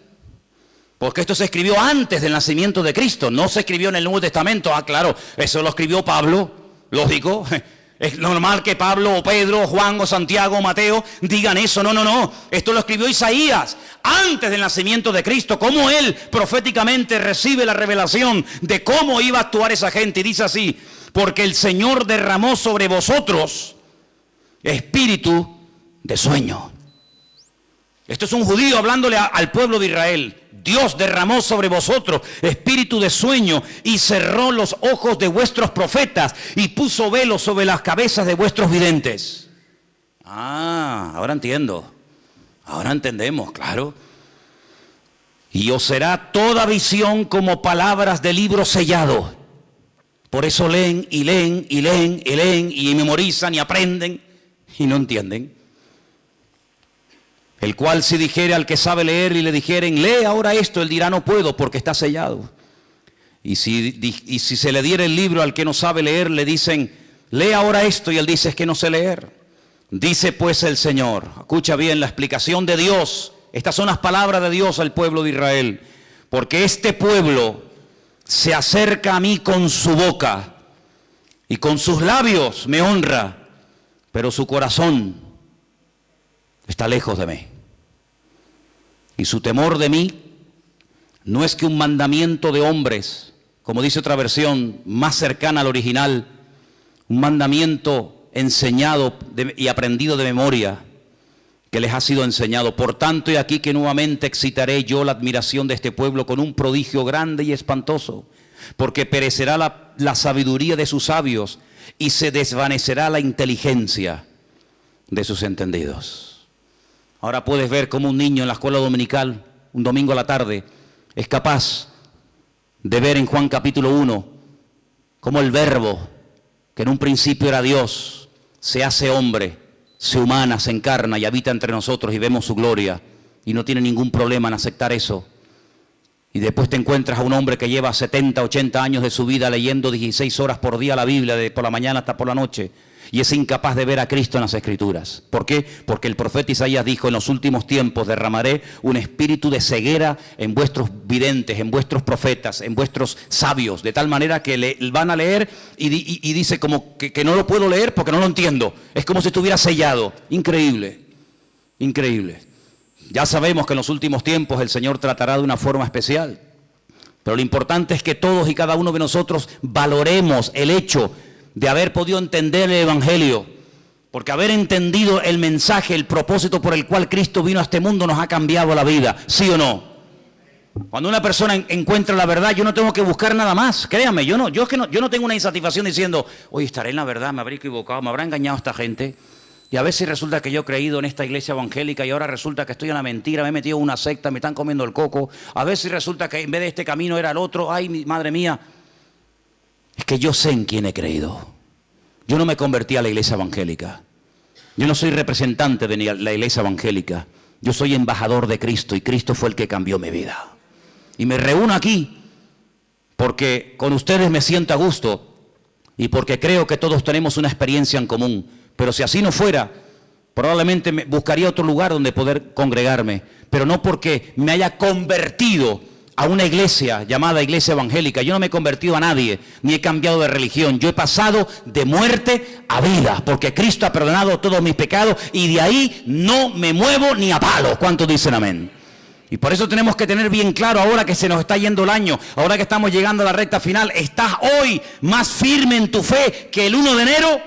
Porque esto se escribió antes del nacimiento de Cristo, no se escribió en el Nuevo Testamento. Ah, claro, eso lo escribió Pablo, lógico. Es normal que Pablo o Pedro o Juan o Santiago o Mateo digan eso. No. Esto lo escribió Isaías antes del nacimiento de Cristo. Cómo él proféticamente recibe la revelación de cómo iba a actuar esa gente. Y dice así: porque el Señor derramó sobre vosotros espíritu de sueño. Esto es un judío hablándole al pueblo de Israel. Dios derramó sobre vosotros espíritu de sueño y cerró los ojos de vuestros profetas y puso velo sobre las cabezas de vuestros videntes. Ah, ahora entiendo. Ahora entendemos, claro. Y os será toda visión como palabras de libro sellado. Por eso leen y leen y leen y leen y memorizan y aprenden y no entienden. El cual si dijere al que sabe leer y le dijeren: lee ahora esto, él dirá: no puedo, porque está sellado. Y si se le diera el libro al que no sabe leer, le dicen: lee ahora esto, y él dice: es que no sé leer. Dice pues el Señor, escucha bien la explicación de Dios, estas son las palabras de Dios al pueblo de Israel: porque este pueblo se acerca a mí con su boca y con sus labios me honra, pero su corazón está lejos de mí. Y su temor de mí no es que un mandamiento de hombres, como dice otra versión más cercana al original, un mandamiento enseñado y aprendido de memoria, que les ha sido enseñado. Por tanto, he aquí que nuevamente excitaré yo la admiración de este pueblo con un prodigio grande y espantoso, porque perecerá la sabiduría de sus sabios y se desvanecerá la inteligencia de sus entendidos. Ahora puedes ver cómo un niño en la escuela dominical, un domingo a la tarde, es capaz de ver en Juan capítulo 1, cómo el verbo, que en un principio era Dios, se hace hombre, se humana, se encarna y habita entre nosotros y vemos su gloria. Y no tiene ningún problema en aceptar eso. Y después te encuentras a un hombre que lleva 70, 80 años de su vida leyendo 16 horas por día la Biblia, por la mañana hasta por la noche. y es incapaz de ver a Cristo en las Escrituras. ¿Por qué? Porque el profeta Isaías dijo: en los últimos tiempos derramaré un espíritu de ceguera en vuestros videntes, en vuestros profetas, en vuestros sabios, de tal manera que van a leer y dice como que no lo puedo leer porque no lo entiendo. Es como si estuviera sellado. Increíble, increíble. Ya sabemos que en los últimos tiempos el Señor tratará de una forma especial, pero lo importante es que todos y cada uno de nosotros valoremos el hecho de haber podido entender el Evangelio, porque haber entendido el mensaje, el propósito por el cual Cristo vino a este mundo nos ha cambiado la vida, ¿sí o no? Cuando una persona encuentra la verdad, yo no tengo que buscar nada más, créanme, yo no tengo una insatisfacción diciendo: oye, estaré en la verdad, me habré equivocado, me habrá engañado esta gente, y a veces resulta que yo he creído en esta iglesia evangélica y ahora resulta que estoy en la mentira, me he metido en una secta, me están comiendo el coco, a veces resulta que en vez de este camino era el otro, ay, madre mía. Es que yo sé en quién he creído. Yo no me convertí a la iglesia evangélica. Yo no soy representante de la iglesia evangélica. Yo soy embajador de Cristo y Cristo fue el que cambió mi vida. Y me reúno aquí porque con ustedes me siento a gusto y porque creo que todos tenemos una experiencia en común. Pero si así no fuera, probablemente buscaría otro lugar donde poder congregarme. Pero no porque me haya convertido a una iglesia llamada iglesia evangélica. Yo no me he convertido a nadie, ni he cambiado de religión. Yo he pasado de muerte a vida, porque Cristo ha perdonado todos mis pecados y de ahí no me muevo ni a palos. ¿Cuántos dicen amén? Y por eso tenemos que tener bien claro, ahora que se nos está yendo el año, ahora que estamos llegando a la recta final, ¿estás hoy más firme en tu fe que el 1 de enero?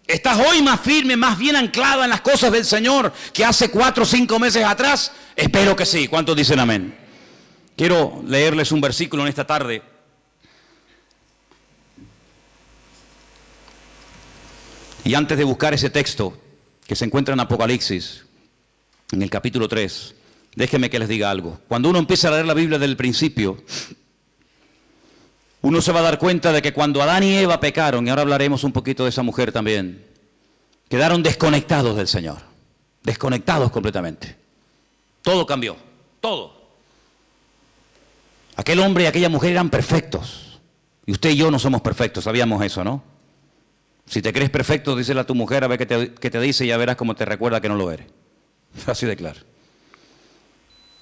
¿Estás hoy más firme, más bien anclado en las cosas del Señor que hace 4 o 5 meses atrás? Espero que sí. ¿Cuántos dicen amén? Quiero leerles un versículo en esta tarde. Y antes de buscar ese texto que se encuentra en Apocalipsis, en el capítulo 3, déjenme que les diga algo. Cuando uno empieza a leer la Biblia desde el principio, uno se va a dar cuenta de que cuando Adán y Eva pecaron, y ahora hablaremos un poquito de esa mujer también, quedaron desconectados del Señor, desconectados completamente. Todo cambió, todo. Aquel hombre y aquella mujer eran perfectos. Y usted y yo no somos perfectos, sabíamos eso, ¿no? Si te crees perfecto, díselo a tu mujer a ver qué te dice y ya verás cómo te recuerda que no lo eres. Así de claro.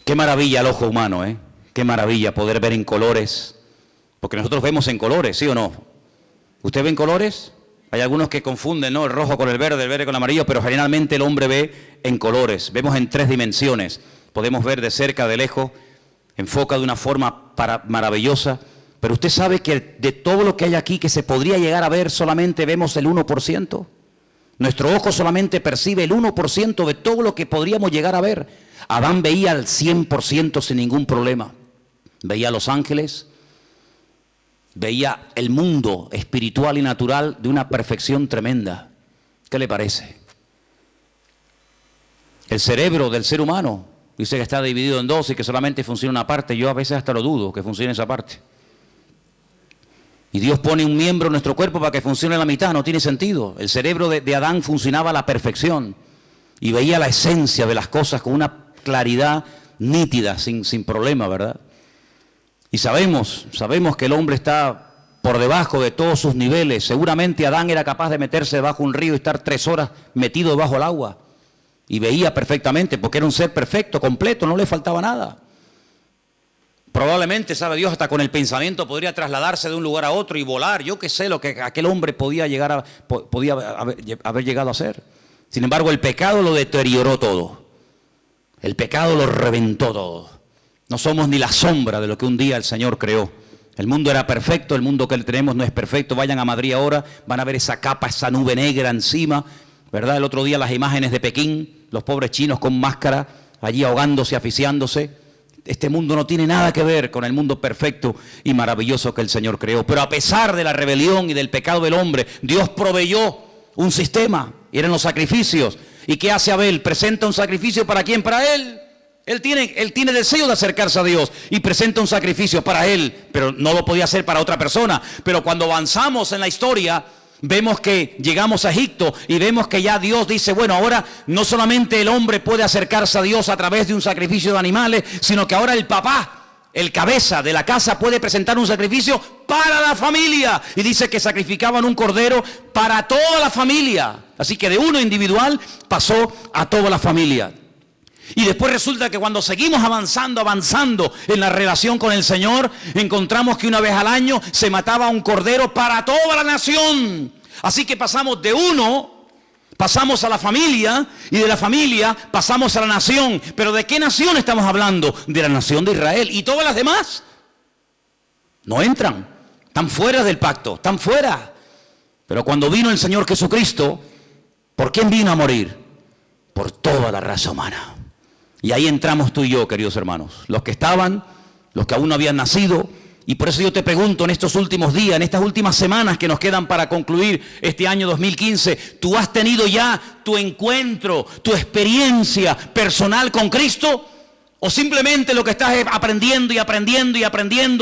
Qué maravilla el ojo humano, ¿eh? Qué maravilla poder ver en colores. Porque nosotros vemos en colores, ¿sí o no? ¿Usted ve en colores? Hay algunos que confunden, ¿no? El rojo con el verde con el amarillo, pero generalmente el hombre ve en colores. Vemos en 3 dimensiones. Podemos ver de cerca, de lejos. Enfoca de una forma maravillosa, pero usted sabe que de todo lo que hay aquí que se podría llegar a ver solamente vemos el 1%. Nuestro ojo solamente percibe el 1% de todo lo que podríamos llegar a ver. Adán veía al 100% sin ningún problema. Veía a los ángeles, veía el mundo espiritual y natural de una perfección tremenda. ¿Qué le parece? El cerebro del ser humano dice que está dividido en 2 y que solamente funciona una parte. Yo a veces hasta lo dudo que funcione esa parte. Y Dios pone un miembro en nuestro cuerpo para que funcione la mitad. No tiene sentido. El cerebro de Adán funcionaba a la perfección y veía la esencia de las cosas con una claridad nítida, sin problema, ¿verdad? Y sabemos que el hombre está por debajo de todos sus niveles. Seguramente Adán era capaz de meterse debajo de un río y estar 3 horas metido debajo del agua. Y veía perfectamente, porque era un ser perfecto, completo, no le faltaba nada. Probablemente, sabe Dios, hasta con el pensamiento podría trasladarse de un lugar a otro y volar. Yo qué sé lo que aquel hombre podía haber llegado a ser. Sin embargo, el pecado lo deterioró todo. El pecado lo reventó todo. No somos ni la sombra de lo que un día el Señor creó. El mundo era perfecto, el mundo que tenemos no es perfecto. Vayan a Madrid ahora, van a ver esa capa, esa nube negra encima, ¿verdad? El otro día las imágenes de Pekín, los pobres chinos con máscara, allí ahogándose, asfixiándose. Este mundo no tiene nada que ver con el mundo perfecto y maravilloso que el Señor creó. Pero a pesar de la rebelión y del pecado del hombre, Dios proveyó un sistema, y eran los sacrificios. ¿Y qué hace Abel? Presenta un sacrificio ¿para quién? Para él. Él tiene deseo de acercarse a Dios y presenta un sacrificio para él, pero no lo podía hacer para otra persona. Pero cuando avanzamos en la historia, vemos que llegamos a Egipto y vemos que ya Dios dice, bueno, ahora no solamente el hombre puede acercarse a Dios a través de un sacrificio de animales, sino que ahora el papá el cabeza de la casa puede presentar un sacrificio para la familia. Y dice que sacrificaban un cordero para toda la familia. Así que de uno individual pasó a toda la familia. Y después resulta que cuando seguimos avanzando en la relación con el Señor, encontramos que una vez al año se mataba un cordero para toda la nación. Así que pasamos de uno, pasamos a la familia, y de la familia pasamos a la nación. Pero ¿de qué nación estamos hablando? De la nación de Israel. Y todas las demás no entran, están fuera del pacto, están fuera. Pero cuando vino el Señor Jesucristo, ¿por quién vino a morir? Por toda la raza humana. Y ahí entramos tú y yo, queridos hermanos, los que estaban, los que aún no habían nacido. Y por eso yo te pregunto, en estos últimos días, en estas últimas semanas que nos quedan para concluir este año 2015, ¿tú has tenido ya tu encuentro, tu experiencia personal con Cristo? ¿O simplemente lo que estás es aprendiendo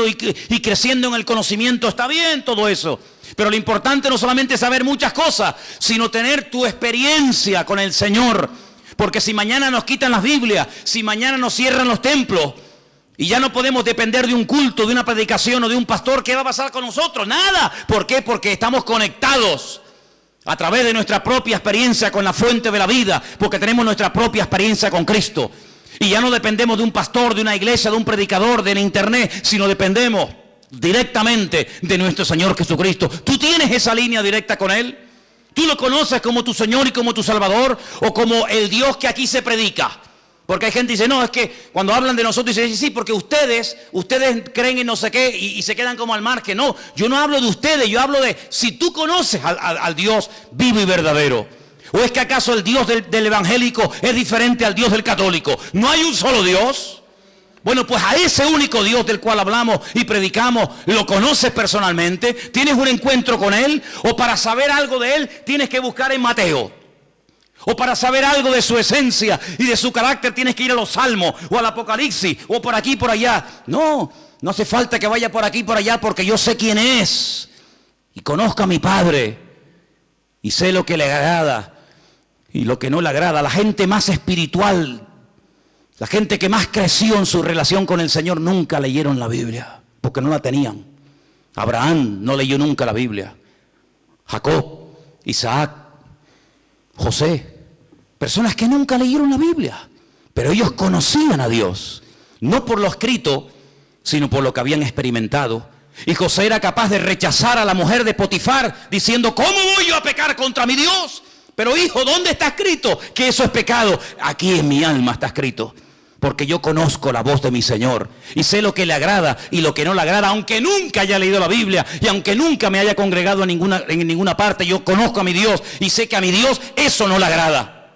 y creciendo en el conocimiento? Está bien todo eso, pero lo importante no solamente es saber muchas cosas, sino tener tu experiencia con el Señor. Porque si mañana nos quitan las Biblias, si mañana nos cierran los templos y ya no podemos depender de un culto, de una predicación o de un pastor, ¿qué va a pasar con nosotros? Nada. ¿Por qué? Porque estamos conectados a través de nuestra propia experiencia con la fuente de la vida, porque tenemos nuestra propia experiencia con Cristo. Y ya no dependemos de un pastor, de una iglesia, de un predicador, de la internet, sino dependemos directamente de nuestro Señor Jesucristo. ¿Tú tienes esa línea directa con Él? ¿Tú lo conoces como tu Señor y como tu Salvador, o como el Dios que aquí se predica? Porque hay gente que dice, no, es que cuando hablan de nosotros dicen, sí, porque ustedes creen en no sé qué y se quedan como al margen. No, yo no hablo de ustedes, yo hablo de si tú conoces al Dios vivo y verdadero. ¿O es que acaso el Dios del evangélico es diferente al Dios del católico? ¿No hay un solo Dios? Bueno, pues a ese único Dios del cual hablamos y predicamos, ¿lo conoces personalmente? ¿Tienes un encuentro con Él? ¿O para saber algo de Él tienes que buscar en Mateo? ¿O para saber algo de su esencia y de su carácter tienes que ir a los Salmos o al Apocalipsis o por aquí y por allá? No, no hace falta que vaya por aquí y por allá, porque yo sé quién es y conozco a mi Padre y sé lo que le agrada y lo que no le agrada. La gente más espiritual, la gente que más creció en su relación con el Señor, nunca leyeron la Biblia, porque no la tenían. Abraham no leyó nunca la Biblia. Jacob, Isaac, José, personas que nunca leyeron la Biblia, pero ellos conocían a Dios, no por lo escrito, sino por lo que habían experimentado. Y José era capaz de rechazar a la mujer de Potifar, diciendo, ¿cómo voy yo a pecar contra mi Dios? Pero hijo, ¿dónde está escrito que eso es pecado? Aquí en mi alma está escrito, porque yo conozco la voz de mi Señor y sé lo que le agrada y lo que no le agrada, aunque nunca haya leído la Biblia y aunque nunca me haya congregado en ninguna parte. Yo conozco a mi Dios y sé que a mi Dios eso no le agrada.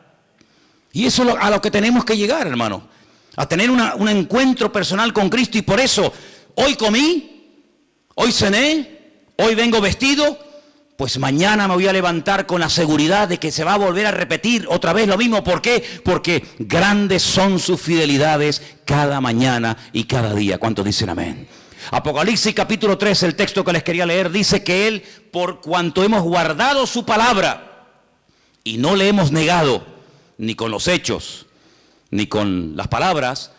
Y eso es a lo que tenemos que llegar, hermano, a tener un encuentro personal con Cristo. Y por eso hoy comí, hoy cené, hoy vengo vestido, pues mañana me voy a levantar con la seguridad de que se va a volver a repetir otra vez lo mismo. ¿Por qué? Porque grandes son sus fidelidades cada mañana y cada día. ¿Cuántos dicen amén? Apocalipsis capítulo 3, el texto que les quería leer, dice que Él, por cuanto hemos guardado su palabra y no le hemos negado, ni con los hechos, ni con las palabras,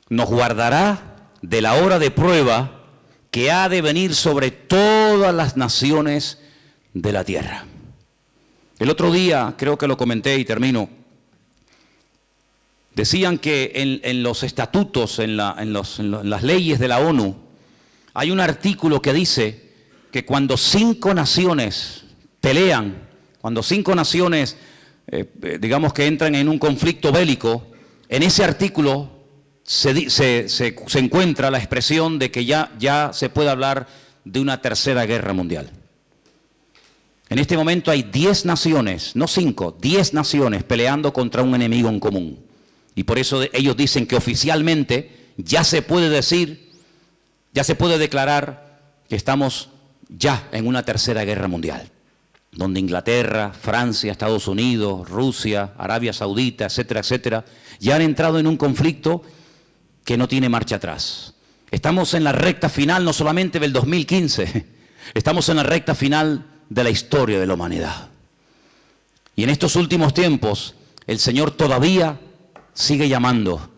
nos guardará de la hora de prueba que ha de venir sobre todas las naciones de la tierra. El otro día, creo que lo comenté y termino, decían que en los estatutos, en las leyes de la ONU, hay un artículo que dice que cuando 5 naciones pelean, cuando 5 naciones, digamos que entran en un conflicto bélico, en ese artículo se encuentra la expresión de que ya se puede hablar de una tercera guerra mundial. En este momento hay 10 naciones, no 5, 10 naciones peleando contra un enemigo en común. Y por eso ellos dicen que oficialmente ya se puede decir, ya se puede declarar que estamos ya en una tercera guerra mundial, donde Inglaterra, Francia, Estados Unidos, Rusia, Arabia Saudita, etcétera, etcétera, ya han entrado en un conflicto que no tiene marcha atrás. Estamos en la recta final no solamente del 2015, estamos en la recta final de la historia de la humanidad. Y en estos últimos tiempos, el Señor todavía sigue llamando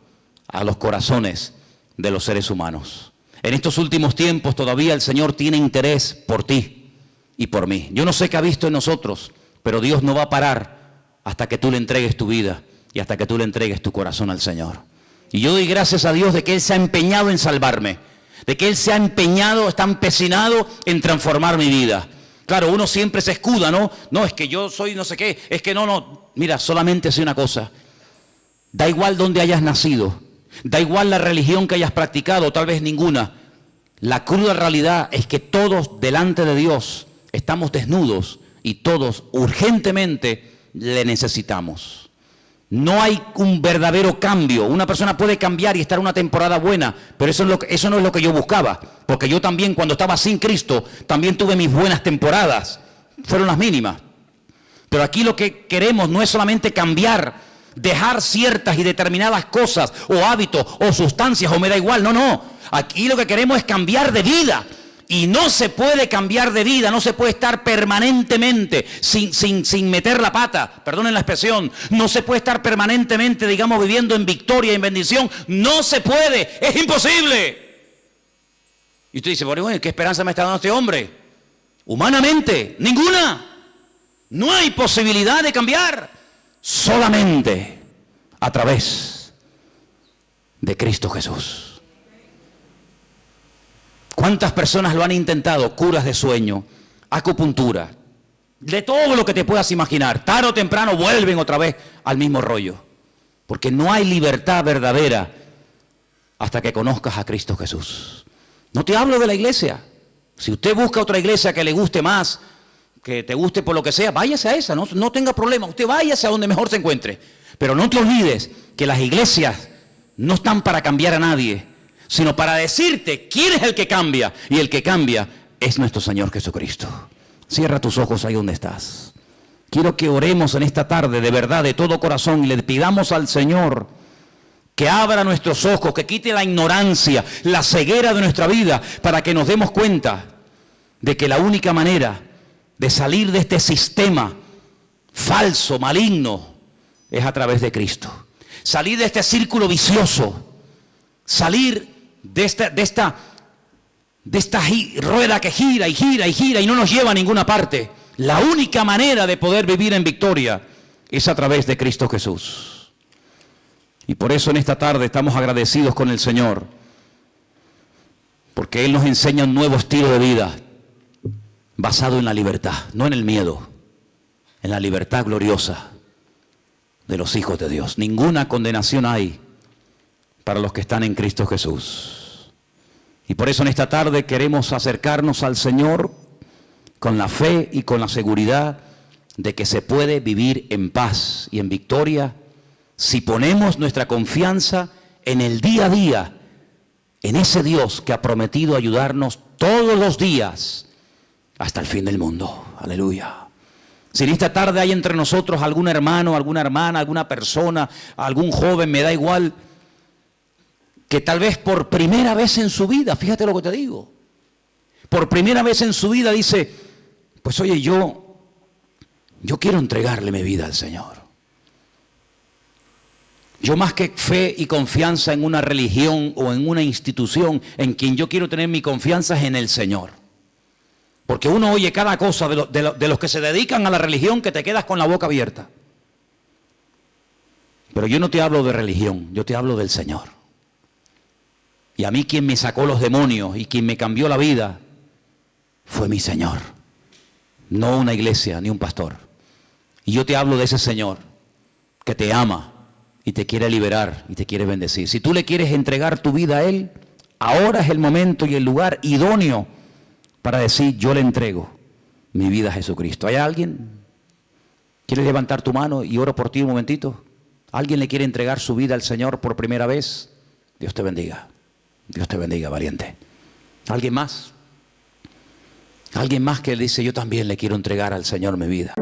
a los corazones de los seres humanos. En estos últimos tiempos todavía el Señor tiene interés por ti y por mí. Yo no sé qué ha visto en nosotros, pero Dios no va a parar hasta que tú le entregues tu vida y hasta que tú le entregues tu corazón al Señor. Y yo doy gracias a Dios de que Él se ha empeñado en salvarme, de que Él se ha empeñado, está empecinado en transformar mi vida. Claro, uno siempre se escuda, ¿no? No, es que yo soy no sé qué, es que no. Mira, solamente sé una cosa. Da igual dónde hayas nacido, da igual la religión que hayas practicado, tal vez ninguna. La cruda realidad es que todos delante de Dios estamos desnudos y todos urgentemente le necesitamos. No hay un verdadero cambio. Una persona puede cambiar y estar una temporada buena, pero eso no es lo que yo buscaba. Porque yo también, cuando estaba sin Cristo, también tuve mis buenas temporadas. Fueron las mínimas. Pero aquí lo que queremos no es solamente cambiar, dejar ciertas y determinadas cosas, o hábitos, o sustancias, o me da igual. No. Aquí lo que queremos es cambiar de vida. Y no se puede cambiar de vida, no se puede estar permanentemente sin meter la pata, perdonen la expresión, no se puede estar permanentemente, digamos, viviendo en victoria y en bendición, no se puede, es imposible. Y usted dice, bueno, ¿qué esperanza me está dando este hombre? Humanamente, ninguna. No hay posibilidad de cambiar, solamente a través de Cristo Jesús. ¿Cuántas personas lo han intentado? Curas de sueño, acupuntura, de todo lo que te puedas imaginar. Tarde o temprano vuelven otra vez al mismo rollo. Porque no hay libertad verdadera hasta que conozcas a Cristo Jesús. No te hablo de la iglesia. Si usted busca otra iglesia que le guste más, que te guste por lo que sea, váyase a esa, no tenga problema. Usted váyase a donde mejor se encuentre. Pero no te olvides que las iglesias no están para cambiar a nadie, sino para decirte quién es el que cambia. Y el que cambia es nuestro Señor Jesucristo. Cierra tus ojos ahí donde estás. Quiero que oremos en esta tarde de verdad, de todo corazón, y le pidamos al Señor que abra nuestros ojos, que quite la ignorancia, la ceguera de nuestra vida, para que nos demos cuenta de que la única manera de salir de este sistema falso, maligno, es a través de Cristo. Salir de este círculo vicioso, salir de esta rueda que gira y gira y gira y no nos lleva a ninguna parte. La única manera de poder vivir en victoria es a través de Cristo Jesús. Y por eso en esta tarde estamos agradecidos con el Señor, porque Él nos enseña un nuevo estilo de vida basado en la libertad, no en el miedo, en la libertad gloriosa de los hijos de Dios. Ninguna condenación hay para los que están en Cristo Jesús. Y por eso en esta tarde queremos acercarnos al Señor con la fe y con la seguridad de que se puede vivir en paz y en victoria si ponemos nuestra confianza en el día a día, en ese Dios que ha prometido ayudarnos todos los días hasta el fin del mundo. Aleluya. Si en esta tarde hay entre nosotros algún hermano, alguna hermana, alguna persona, algún joven, me da igual, que tal vez por primera vez en su vida, fíjate lo que te digo, por primera vez en su vida dice, pues oye, yo quiero entregarle mi vida al Señor. Yo, más que fe y confianza en una religión o en una institución, en quien yo quiero tener mi confianza es en el Señor. Porque uno oye cada cosa de los que se dedican a la religión que te quedas con la boca abierta. Pero yo no te hablo de religión, yo te hablo del Señor. Y a mí quien me sacó los demonios y quien me cambió la vida fue mi Señor. No una iglesia ni un pastor. Y yo te hablo de ese Señor que te ama y te quiere liberar y te quiere bendecir. Si tú le quieres entregar tu vida a Él, ahora es el momento y el lugar idóneo para decir, yo le entrego mi vida a Jesucristo. ¿Hay alguien? ¿Quieres levantar tu mano y oro por ti un momentito? ¿Alguien le quiere entregar su vida al Señor por primera vez? Dios te bendiga. Dios te bendiga, valiente. ¿Alguien más? Alguien más que dice, yo también le quiero entregar al Señor mi vida.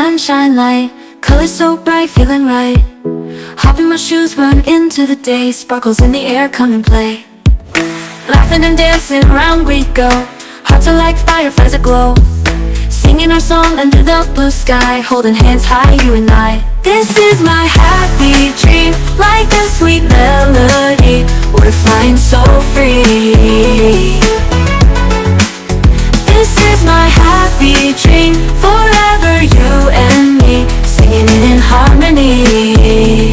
sunshine light, colors so bright, feeling right. Hop in my shoes, run into the day, sparkles in the air, come and play. Laughing and dancing around we go, hearts are like fireflies aglow. Singing our song under the blue sky, holding hands high, you and I. This is my happy dream, like a sweet melody. We're flying so free. This is my happy dream, forever you and me, singing it in harmony.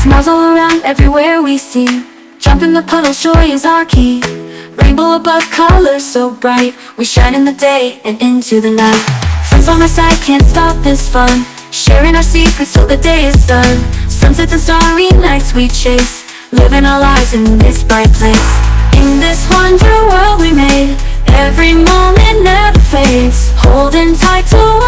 Smiles all around, everywhere we see. Jump in the puddles, joy is our key. Rainbow above, colors so bright. We shine in the day and into the night. Friends on my side, can't stop this fun. Sharing our secrets till the day is done. Sunsets and starry nights we chase, living our lives in this bright place. In this wonder world we made, every moment never fades. Holding tight to our